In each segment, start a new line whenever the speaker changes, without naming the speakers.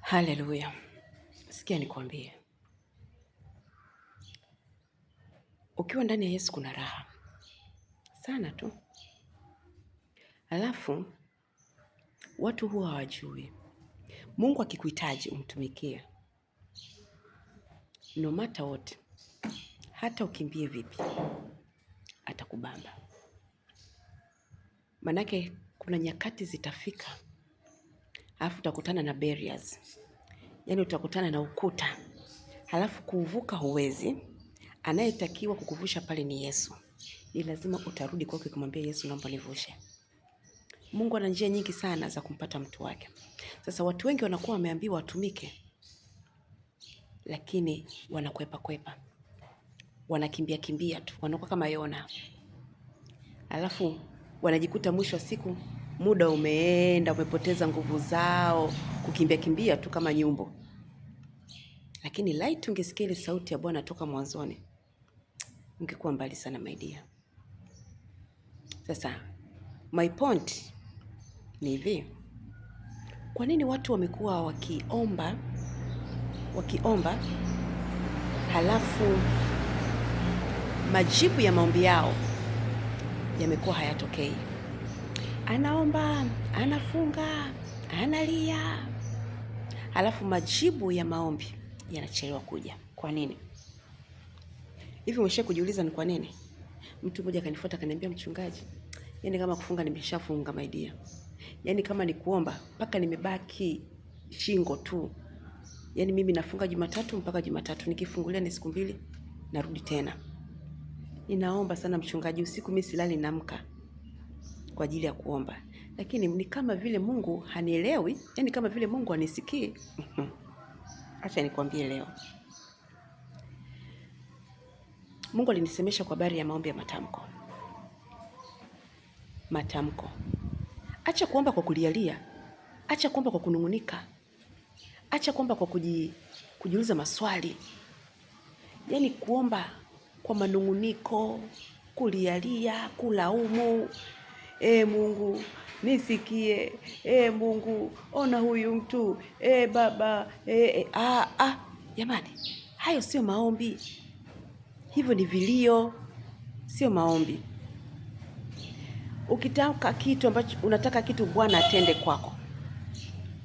Haleluya. Sikia nikwambie, ukiwa ndani ya Yesu kuna raha sana tu. Alafu watu huwa hawajui Mungu akikuhitaji umtumikie, no matter what, hata ukimbie vipi atakubamba. Manake kuna nyakati zitafika, alafu utakutana na barriers, yaani utakutana na ukuta, halafu kuvuka huwezi. Anayetakiwa kukuvusha pale ni Yesu. Ni lazima utarudi kwake kumwambia Yesu, naomba nivushe. Mungu ana njia nyingi sana za kumpata mtu wake. Sasa watu wengi wanakuwa wameambiwa watumike, lakini wanakwepa, wanakimbia tu, wanakuwa kama Yona. Alafu wanajikuta mwisho wa siku muda umeenda, umepoteza nguvu zao kukimbia tu kama nyumbu. Lakini light ungesikia ile sauti ya Bwana toka mwanzoni, ungekuwa mbali sana my dear. Sasa my point ni hivi, kwa nini watu wamekuwa wakiomba halafu majibu ya maombi yao yamekuwa hayatokei? Anaomba, anafunga, analia, halafu majibu ya maombi yanachelewa kuja. Kwa nini? Hivi umesha kujiuliza ni kwa nini? Mtu mmoja akanifuata akaniambia, mchungaji, yaani kama kufunga nimeshafunga my dear. Yaani kama ni kuomba mpaka nimebaki shingo tu. Yaani mimi nafunga Jumatatu mpaka Jumatatu, nikifungulia ni siku 2 narudi tena. Ninaomba sana mchungaji, usiku mimi silali, naamka kwa ajili ya kuomba. Lakini ni kama vile Mungu hanielewi, yaani kama vile Mungu hanisikii. Acha nikwambie leo. Mungu alinisemesha kwa habari ya maombi ya matamko. Acha kuomba kwa kulialia, acha kuomba kwa kunungunika, acha kuomba kwa kujiuliza maswali. Yaani kuomba kwa manunguniko, kulialia, kulaumu. Mungu nisikie, Mungu ona huyu mtu, baba, jamani, hayo sio maombi. Hivyo ni vilio, sio maombi. Ukitaka kitu ambacho unataka kitu Bwana atende kwako,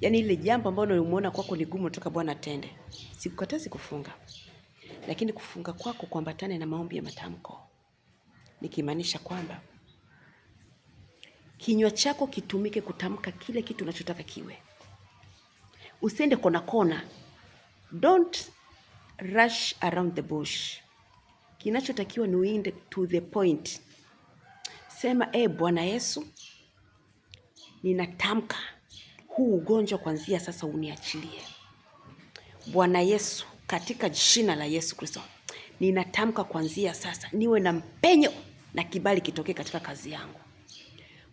yaani ile jambo ambalo umeona kwako ni gumu, unataka Bwana atende, sikukatazi kufunga, lakini kufunga kwako kuambatane na maombi ya matamko. Nikimaanisha kwamba kinywa chako kitumike kutamka kile kitu unachotaka kiwe. Usiende kona. Don't rush around the bush. Kinachotakiwa ni uende to the point. Sema, Bwana Yesu, ninatamka huu ugonjwa kuanzia sasa uniachilie. Bwana Yesu, katika jina la Yesu Kristo, ninatamka kuanzia sasa niwe na mpenyo na kibali kitokee katika kazi yangu.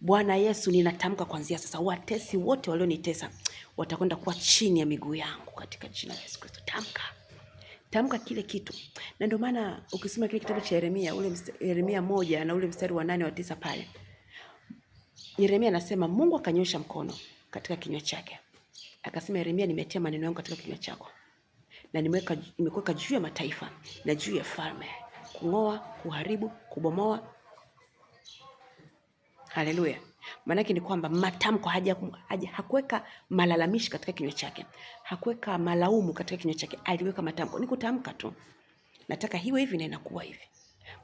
Bwana Yesu, ninatamka kuanzia sasa watesi wote walionitesa watakwenda kuwa chini ya miguu yangu katika jina la Yesu Kristo. Tamka kile kitu. Na ndio maana ukisoma kile kitabu cha Yeremia, Yeremia 1 na ule mstari wa 8 wa 9 pale, Yeremia anasema Mungu akanyosha mkono katika kinywa chake, akasema, Yeremia, nimetia maneno yangu katika kinywa chako na nimekuweka juu ya mataifa na juu ya falme, kung'oa, kuharibu, kubomoa. Haleluya. Maanake ni kwamba matamko, hakuweka malalamishi katika kinywa chake, hakuweka malaumu katika kinywa chake, aliweka matamko. Ni kutamka tu, nataka hiwe hivi na inakuwa hivi.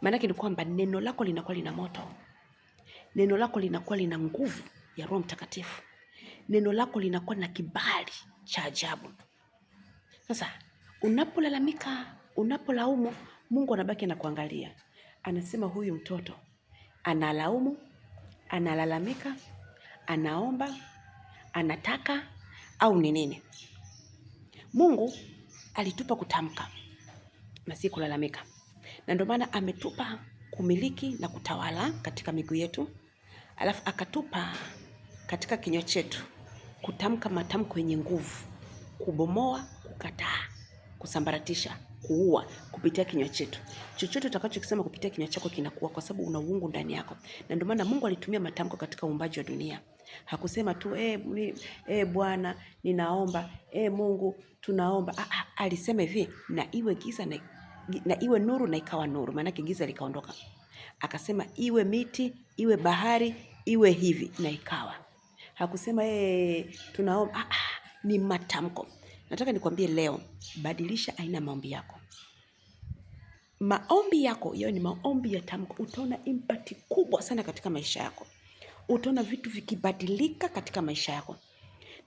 Maanake ni kwamba neno lako linakuwa lina moto, neno lako linakuwa lina nguvu ya Roho Mtakatifu, neno lako linakuwa na kibali cha ajabu. Sasa unapolalamika, unapolaumu, Mungu anabaki na kuangalia, anasema huyu mtoto analaumu, analalamika, anaomba, anataka au ni nini? Mungu alitupa kutamka na si kulalamika. Na ndio maana ametupa kumiliki na kutawala katika miguu yetu. Alafu akatupa katika kinywa chetu kutamka matamko yenye nguvu, kubomoa, kukataa, kusambaratisha, kuua kupitia kinywa chetu. Chochote utakachokisema kupitia kinywa chako kinakuwa, kwa sababu una uungu ndani yako. Na ndio maana Mungu alitumia matamko katika uumbaji wa dunia. Hakusema tu Bwana ninaomba, Mungu tunaomba. Alisema hivi, na iwe giza na iwe nuru, na ikawa nuru, maana giza likaondoka. Akasema iwe miti, iwe bahari, iwe hivi, na ikawa. Hakusema tunaomba. Ni matamko. Nataka nikwambie leo, badilisha aina maombi yako. Maombi yako yao ni maombi ya tamko. Utaona impact kubwa sana katika maisha yako. Utaona vitu vikibadilika katika maisha yako.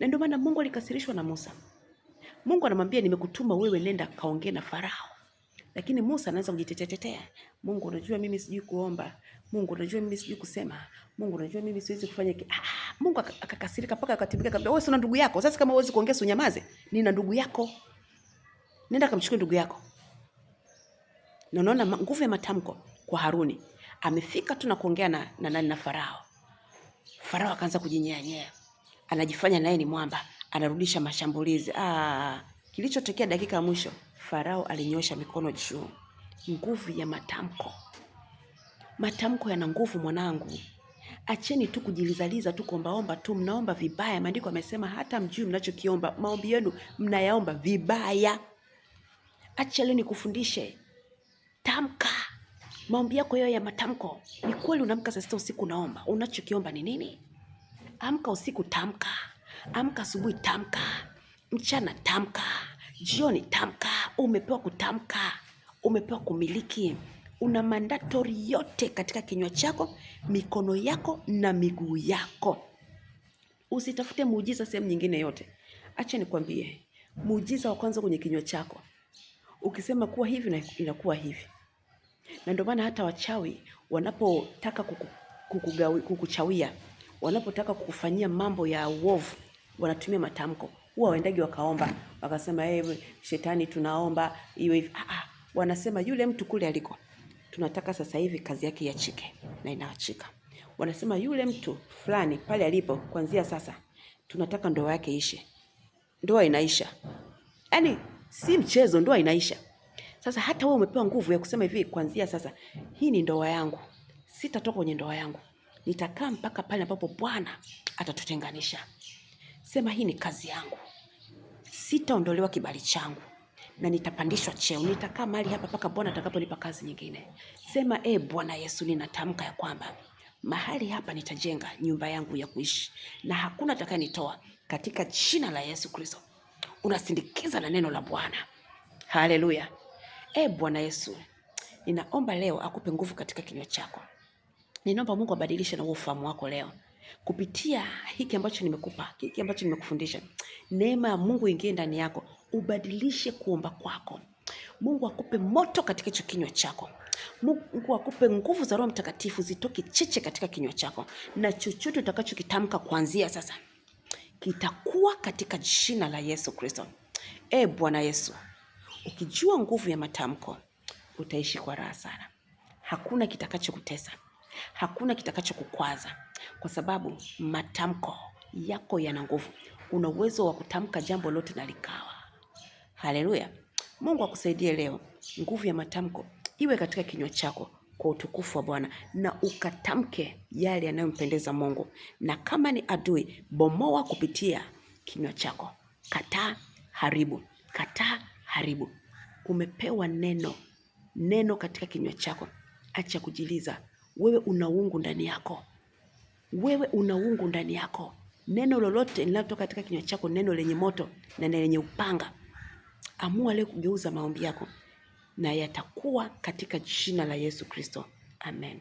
Na ndio maana Mungu alikasirishwa na Musa. Mungu anamwambia nimekutuma wewe, nenda kaongee na Farao. Lakini Musa anaanza kujitetea. Mungu, unajua mimi sijui kuomba. Mungu, unajua mimi sijui kusema. Mungu, unajua mimi siwezi kufanya Mungu akakasirika mpaka akatibika kabisa. Wewe si una ndugu yako. Sasa kama huwezi kuongea unyamaze. Nina ndugu yako. Nenda kamchukue ndugu yako. Na unaona nguvu ya matamko kwa Haruni. Amefika tu na kuongea na Farao. Farao akaanza kujinyea. Anajifanya naye ni mwamba, anarudisha mashambulizi. Kilichotokea dakika ya mwisho, Farao alinyosha mikono juu. Nguvu ya matamko. Matamko yana nguvu mwanangu. Acheni tu kujilizaliza tu kuombaomba tu, mnaomba vibaya. Maandiko yamesema hata mjui mnachokiomba, maombi yenu mnayaomba vibaya. Acha leo nikufundishe. Tamka. Maombi yako yao ya matamko. Ni kweli unaamka saa 6 usiku unaomba. Unachokiomba ni nini? Amka usiku, tamka. Amka asubuhi, tamka. Mchana tamka. Jioni tamka. Umepewa kutamka. Umepewa kumiliki. Una mandatory yote katika kinywa chako, mikono yako na miguu yako. Usitafute muujiza sehemu nyingine yote. Acha nikwambie, muujiza wa kwanza kwenye kinywa chako. Ukisema kuwa hivi na inakuwa hivi. Na ndio maana hata wachawi wanapotaka kukuchawia, wanapotaka kukufanyia mambo ya uovu, wanatumia matamko. Huwa waendagi wakaomba, wakasema shetani tunaomba iwe hivi. Wanasema yule mtu kule aliko, tunataka sasa hivi kazi yake iachike, na inaachika. Wanasema yule mtu fulani pale alipo, kuanzia sasa tunataka ndoa yake ishe. Ndoa inaisha. Yaani si mchezo, ndoa inaisha. Sasa hata wewe umepewa nguvu ya kusema hivi, kuanzia sasa hii ni ndoa yangu. Sitatoka kwenye ndoa yangu. Nitakaa mpaka pale ambapo Bwana atatutenganisha. Sema hii ni kazi yangu. Sitaondolewa kibali changu na nitapandishwa cheo. Nitakaa mahali hapa mpaka Bwana atakaponipa kazi nyingine. Sema Bwana Yesu, ninatamka ya kwamba mahali hapa nitajenga nyumba yangu ya kuishi na hakuna atakayenitoa katika jina la Yesu Kristo. Unasindikiza na neno la Bwana. Haleluya. Bwana Yesu, ninaomba leo akupe nguvu katika kinywa chako. Ninaomba Mungu abadilishe na ufahamu wako leo. Kupitia hiki ambacho nimekupa, hiki ambacho nimekufundisha. Neema ya Mungu ingie ndani yako, ubadilishe kuomba kwako. Mungu akupe moto katika hicho kinywa chako. Mungu akupe nguvu za Roho Mtakatifu zitoke cheche katika kinywa chako. Na chochote utakachokitamka kuanzia sasa kitakuwa katika jina la Yesu Kristo. Bwana Yesu, ukijua nguvu ya matamko, utaishi kwa raha sana. Hakuna kitakachokutesa. Hakuna kitakachokukwaza, kwa sababu matamko yako yana nguvu. Una uwezo wa kutamka jambo lote na likawa. Haleluya. Mungu akusaidie leo. Nguvu ya matamko iwe katika kinywa chako kwa utukufu wa Bwana, na ukatamke yale yanayompendeza Mungu. Na kama ni adui, bomoa kupitia kinywa chako. Kataa, haribu. Kataa, haribu. Umepewa neno katika kinywa chako. Acha kujiliza. Wewe una uungu ndani yako. Wewe una uungu ndani yako. Neno lolote linalotoka katika kinywa chako, neno lenye moto na lenye upanga. Amua leo kugeuza maombi yako na yatakuwa katika jina la Yesu Kristo. Amen.